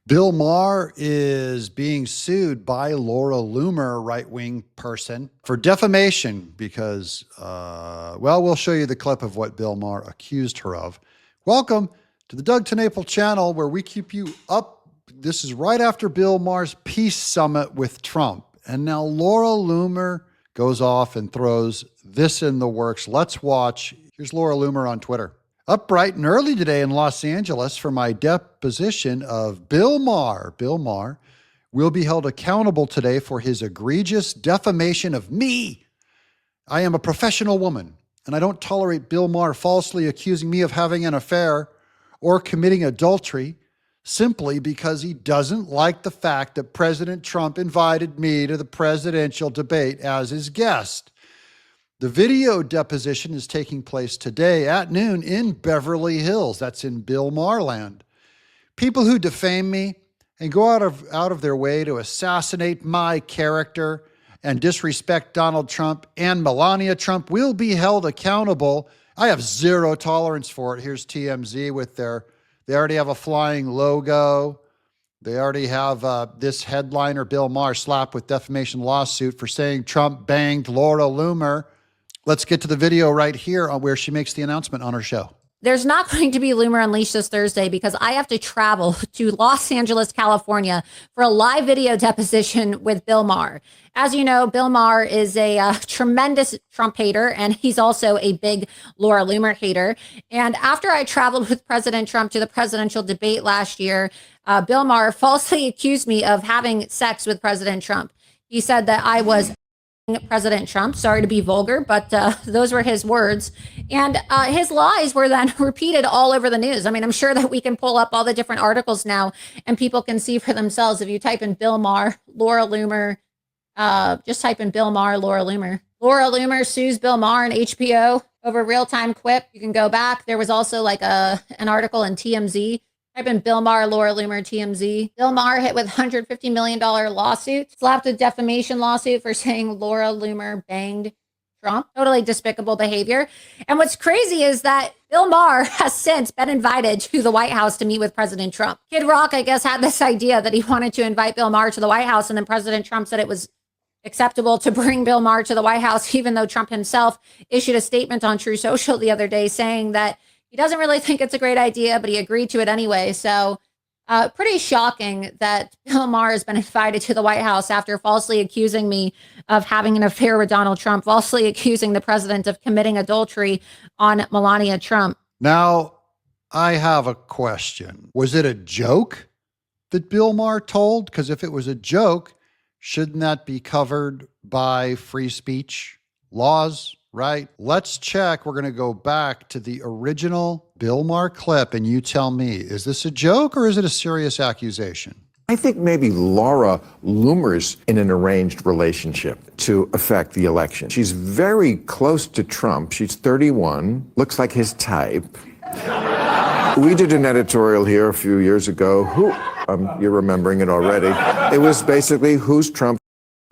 Bill Maher is being sued by Laura Loomer, right-wing person, for defamation because, well, we'll show you the clip of what Bill Maher accused her of. Welcome to the Doug TenNapel channel, where we keep you up. This is right after Bill Maher's peace summit with Trump. And now Laura Loomer goes off and throws this in the works. Let's watch. Here's Laura Loomer on Twitter. Up bright and early today in Los Angeles for my deposition of Bill Maher. Bill Maher will be held accountable today for his egregious defamation of me. I am a professional woman, and I don't tolerate Bill Maher falsely accusing me of having an affair or committing adultery simply because he doesn't like the fact that President Trump invited me to the presidential debate as his guest. The video deposition is taking place today at noon in Beverly Hills. That's in Bill Maher land. People who defame me and go out of their way to assassinate my character and disrespect Donald Trump and Melania Trump will be held accountable. I have zero tolerance for it. Here's TMZ with they already have a flying logo. They already have this headliner, Bill Maher, slapped with defamation lawsuit for saying Trump banged Laura Loomer. Let's get to the video right here where she makes the announcement on her show. There's not going to be Loomer Unleashed this Thursday because I have to travel to Los Angeles, California for a live video deposition with Bill Maher. As you know, Bill Maher is a tremendous Trump hater, and he's also a big Laura Loomer hater. And after I traveled with President Trump to the presidential debate last year, Bill Maher falsely accused me of having sex with President Trump. He said that I was President Trump. Sorry to be vulgar, but those were his words. And his lies were then repeated all over the news. I mean, I'm sure that we can pull up all the different articles now and people can see for themselves. If you type in Bill Maher, Laura Loomer, just type in Bill Maher, Laura Loomer. Laura Loomer sues Bill Maher and HBO over real-time quip. You can go back. There was also like an article in TMZ. Type in Bill Maher, Laura Loomer, TMZ. Bill Maher hit with $150 million lawsuit, slapped a defamation lawsuit for saying Laura Loomer banged Trump. Totally despicable behavior. And what's crazy is that Bill Maher has since been invited to the White House to meet with President Trump. Kid Rock, I guess, had this idea that he wanted to invite Bill Maher to the White House, and then President Trump said it was acceptable to bring Bill Maher to the White House, even though Trump himself issued a statement on True Social the other day saying that he doesn't really think it's a great idea, but he agreed to it anyway. So pretty shocking that Bill Maher has been invited to the White House after falsely accusing me of having an affair with Donald Trump, falsely accusing the president of committing adultery on Melania Trump. Now, I have a question. Was it a joke that Bill Maher told? Because if it was a joke, shouldn't that be covered by free speech laws? Right? Let's check. We're going to go back to the original Bill Maher clip, and you tell me, is this a joke or is it a serious accusation? I think maybe Laura Loomer's in an arranged relationship to affect the election. She's very close to Trump. She's 31, looks like his type. We did an editorial here a few years ago. You're remembering it already. It was basically, who's Trump?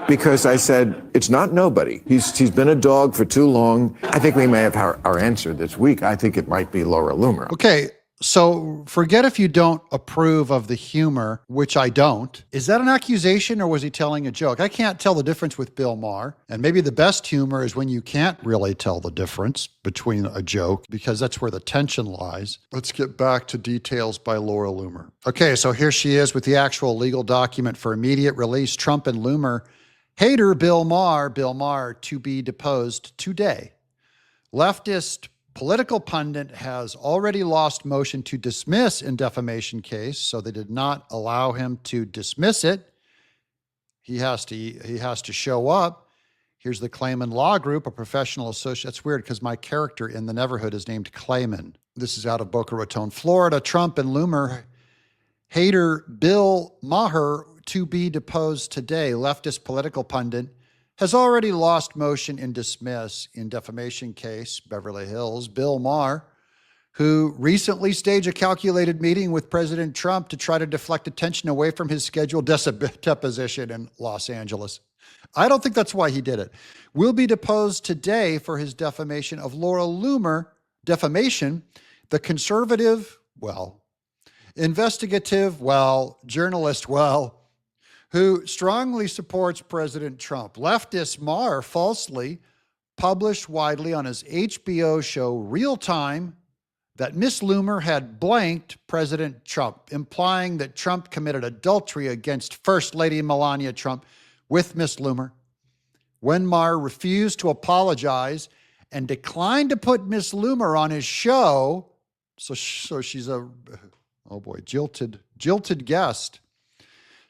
Because I said, it's not nobody. He's been a dog for too long. I think we may have our answer this week. I think it might be Laura Loomer. Okay, so forget if you don't approve of the humor, which I don't. Is that an accusation or was he telling a joke? I can't tell the difference with Bill Maher. And maybe the best humor is when you can't really tell the difference between a joke, because that's where the tension lies. Let's get back to details by Laura Loomer. Okay, so here she is with the actual legal document for immediate release. Trump and Loomer hater Bill Maher to be deposed today. Leftist political pundit has already lost motion to dismiss in defamation case, so they did not allow him to dismiss it. He has to show up. Here's the Clayman Law Group, a professional associate. That's weird because my character in the Neverhood is named Clayman. This is out of Boca Raton, Florida. Trump and Loomer hater Bill Maher to be deposed today. Leftist political pundit has already lost motion in dismiss in defamation case, Beverly Hills. Bill Maher, who recently staged a calculated meeting with President Trump to try to deflect attention away from his scheduled deposition in Los Angeles. I don't think that's why he did it. Will be deposed today for his defamation of Laura Loomer. Defamation, the conservative, well, investigative, journalist, who strongly supports President Trump. Leftist Maher falsely published widely on his HBO show Real Time that Miss Loomer had blanked President Trump, implying that Trump committed adultery against First Lady Melania Trump with Miss Loomer. When Maher refused to apologize and declined to put Miss Loomer on his show, so she's a, jilted guest.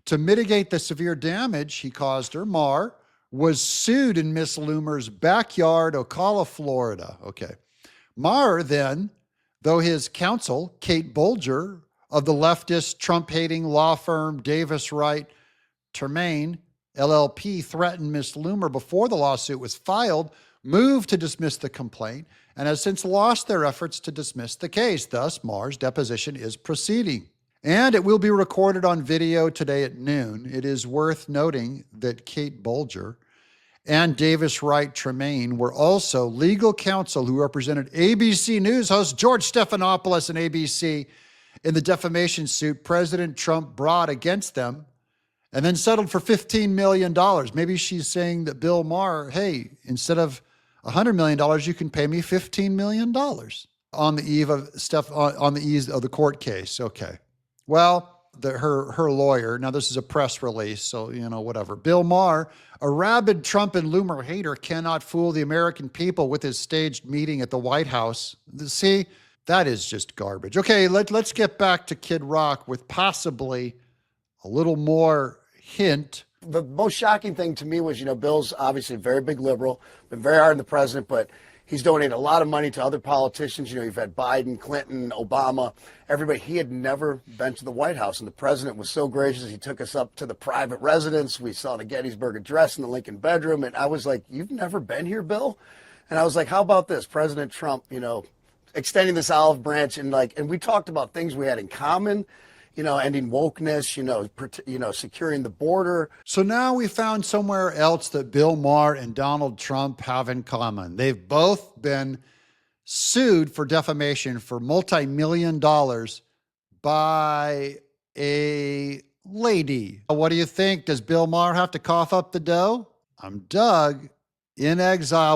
To mitigate the severe damage he caused her, Maher was sued in Miss Loomer's backyard, Ocala, Florida. Okay. Maher then, though his counsel, Kate Bolger, of the leftist Trump-hating law firm Davis Wright Tremaine, LLP, threatened Miss Loomer before the lawsuit was filed, moved to dismiss the complaint, and has since lost their efforts to dismiss the case. Thus, Maher's deposition is proceeding. And it will be recorded on video today at noon. It is worth noting that Kate Bolger and Davis Wright Tremaine were also legal counsel who represented ABC News host George Stephanopoulos and ABC in the defamation suit President Trump brought against them and then settled for $15 million. Maybe she's saying that Bill Maher, hey, instead of $100 million, you can pay me $15 million on the eve of the court case. Okay. Well, her lawyer, now this is a press release, so, whatever. Bill Maher, a rabid Trump and Loomer hater, cannot fool the American people with his staged meeting at the White House. See, that is just garbage. Okay, let's get back to Kid Rock with possibly a little more hint. The most shocking thing to me was, Bill's obviously a very big liberal, been very hard on the president, but he's donated a lot of money to other politicians. You've had Biden, Clinton, Obama, everybody. He had never been to the White House, and the president was so gracious. He took us up to the private residence. We saw the Gettysburg Address in the Lincoln bedroom, and I was like, you've never been here, Bill? And I was like, how about this? President Trump, extending this olive branch, and we talked about things we had in common, ending wokeness, securing the border. So now we found somewhere else that Bill Maher and Donald Trump have in common. They've both been sued for defamation for multi-million dollars by a lady. What do you think? Does Bill Maher have to cough up the dough? I'm Doug, in exile.